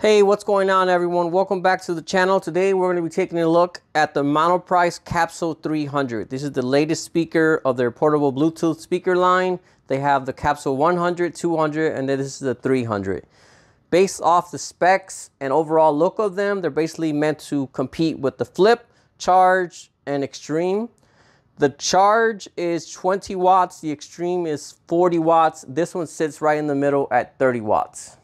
Hey, what's going on, everyone? Welcome back to the channel. Today we're going to be taking a look at the Monoprice Capsule 300. This is the latest speaker of their portable Bluetooth speaker line. They have the Capsule 100, 200, and then this is the 300. Based off the specs and overall look of them, they're basically meant to compete with the Flip, Charge, and Xtreme. The Charge is 20 watts, the Xtreme is 40 watts. This one sits right in the middle at 30 watts.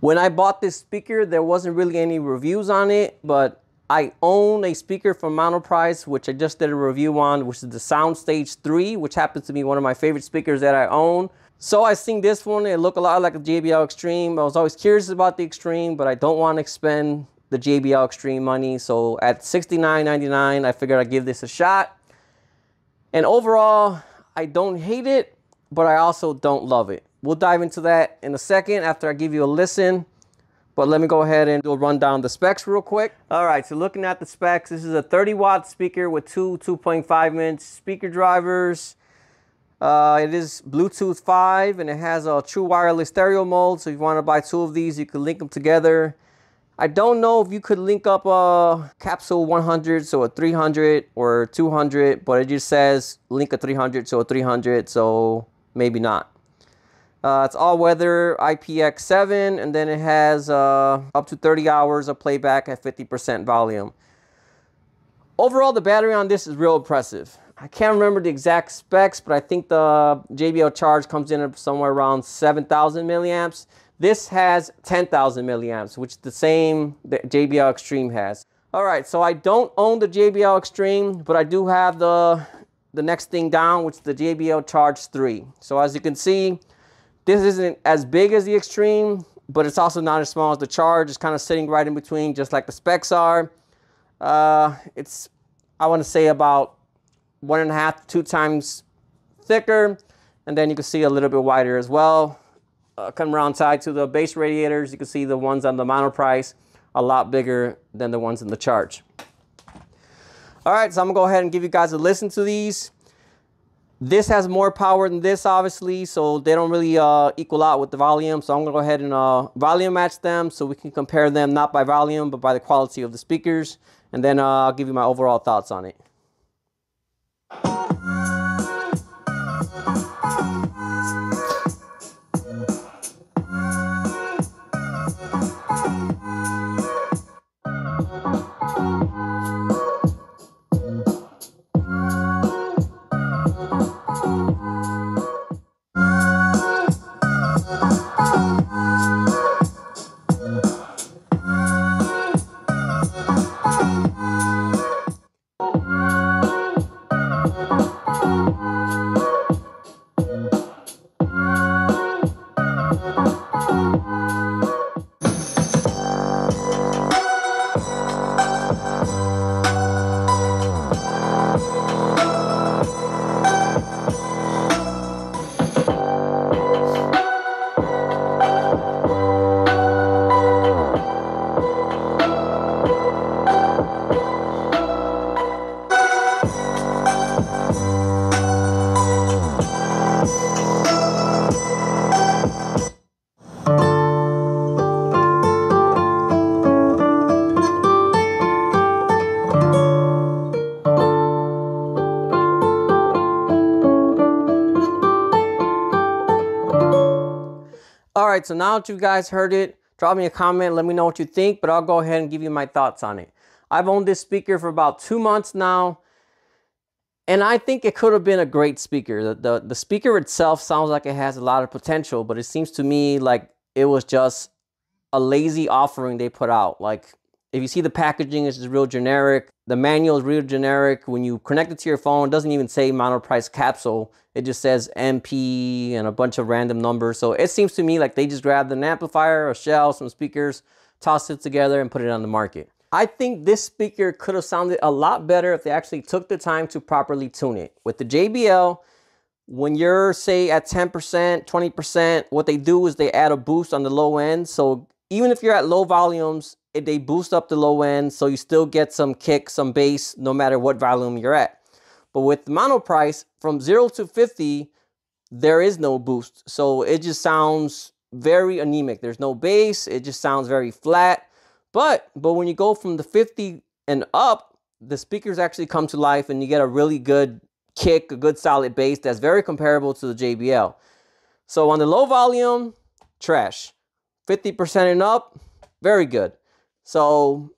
When I bought this speaker, there wasn't really any reviews on it, but I own a speaker from Monoprice, which I just did a review on, which is the Soundstage 3, which happens to be one of my favorite speakers that I own. So I seen this one, it looked a lot like a JBL Xtreme. I was always curious about the Xtreme, but I don't want to expend the JBL Xtreme money. So at $69.99, I figured I'd give this a shot. And overall, I don't hate it, but I also don't love it. We'll dive into that in a second after I give you a listen. But let me go ahead and do a rundown of the specs real quick. All right, so looking at the specs, this is a 30-watt speaker with two 2.5-inch speaker drivers. It is Bluetooth 5, and it has a true wireless stereo mode. So if you want to buy two of these, you can link them together. I don't know if you could link up a Capsule 100, so a 300 or 200, but it just says link a 300 to a 300, so maybe not. It's all-weather IPX7, and then it has up to 30 hours of playback at 50% volume. Overall, the battery on this is real impressive. I can't remember the exact specs, but I think the JBL Charge comes in at somewhere around 7,000 milliamps. This has 10,000 milliamps, which is the same that JBL Xtreme has. All right, so I don't own the JBL Xtreme, but I do have the next thing down, which is the JBL Charge 3. So as you can see, this isn't as big as the Xtreme, but it's also not as small as the Charge. It's kind of sitting right in between, just like the specs are. It's, I want to say, about 1.5 to 2 times thicker, and then you can see a little bit wider as well. Come around side to the base radiators, you can see the ones on the Monoprice a lot bigger than the ones in the Charge. All right, so I'm gonna go ahead and give you guys a listen to these. This has more power than this, obviously, so they don't really equal out with the volume. So I'm gonna go ahead and volume match them so we can compare them not by volume, but by the quality of the speakers. And then I'll give you my overall thoughts on it. All right, so now that you guys heard it, drop me a comment, let me know what you think, but I'll go ahead and give you my thoughts on it. I've owned this speaker for about 2 months now, and I think it could have been a great speaker. The speaker itself sounds like it has a lot of potential, but it seems to me like it was just a lazy offering they put out. Like, if you see the packaging, it's just real generic. The manual is real generic. When you connect it to your phone, it doesn't even say Monoprice Capsule. It just says MP and a bunch of random numbers. So it seems to me like they just grabbed an amplifier, a shell, some speakers, tossed it together and put it on the market. I think this speaker could have sounded a lot better if they actually took the time to properly tune it. With the JBL, when you're, say, at 10%, 20%, what they do is they add a boost on the low end. So even if you're at low volumes, they boost up the low end, so you still get some kick, some bass, no matter what volume you're at. But with Monoprice, from 0 to 50, there is no boost. So it just sounds very anemic. There's no bass. It just sounds very flat. But when you go from the 50 and up, the speakers actually come to life and you get a really good kick, a good solid bass that's very comparable to the JBL. So on the low volume, trash. 50% and up, very good. So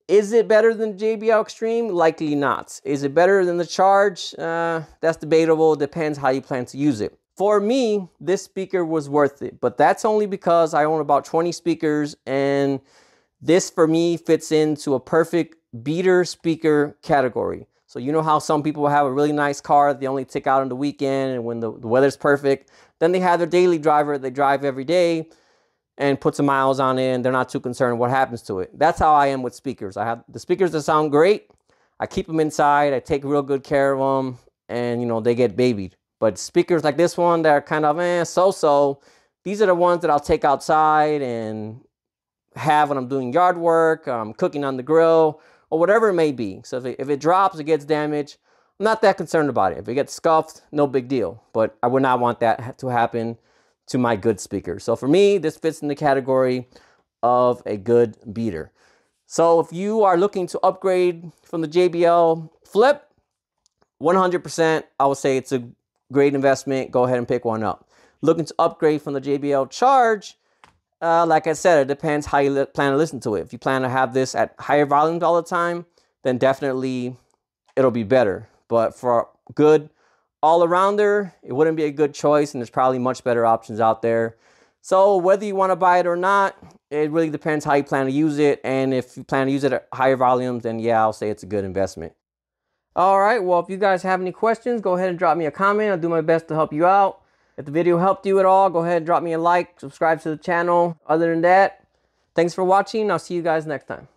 is it better than JBL Xtreme? Likely not. Is it better than the Charge? That's debatable. Depends how you plan to use it. For me, this speaker was worth it, but that's only because I own about 20 speakers, and this for me fits into a perfect beater speaker category. So you know how some people have a really nice car, they only take out on the weekend and when the weather's perfect, then they have their daily driver, they drive every day and put some miles on it and they're not too concerned what happens to it. That's how I am with speakers. I have the speakers that sound great. I keep them inside. I take real good care of them and, you know, they get babied. But speakers like this one that are kind of so-so, these are the ones that I'll take outside and have when I'm doing yard work, cooking on the grill, or whatever it may be. So if it drops, it gets damaged, I'm not that concerned about it. If it gets scuffed, no big deal. But I would not want that to happen to my good speaker. So for me, this fits in the category of a good beater. So if you are looking to upgrade from the JBL Flip, 100%, I would say it's a great investment. Go ahead and pick one up. Looking to upgrade from the JBL Charge, like I said, it depends how you plan to listen to it. If you plan to have this at higher volumes all the time, then definitely it'll be better. But for good all-arounder, it wouldn't be a good choice, and there's probably much better options out there. So whether you want to buy it or not, it really depends how you plan to use it. And if you plan to use it at higher volumes, then yeah, I'll say it's a good investment. All right, well, if you guys have any questions, go ahead and drop me a comment. I'll do my best to help you out. If the video helped you at all, go ahead and drop me a like, subscribe to the channel. Other than that, thanks for watching. I'll see you guys next time.